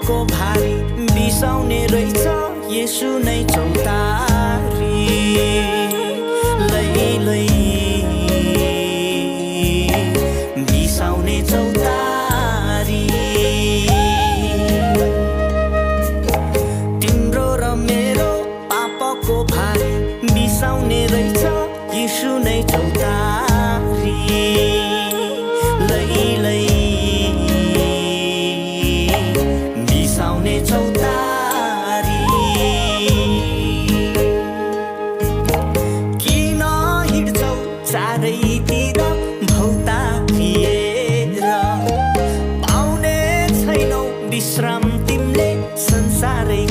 को भारी बिसाउने रहेछ येशू नै चौतारी लै लै बिसाउने चौतारी तिम्रो र मेरो पापको भारी बिसाउने रहेछ येशू नै चौतारी लै लै चौतारी किन हिँड्छौ चारैतिर भौतारिएर पाउने छैनौ विश्राम तिमीले संसारै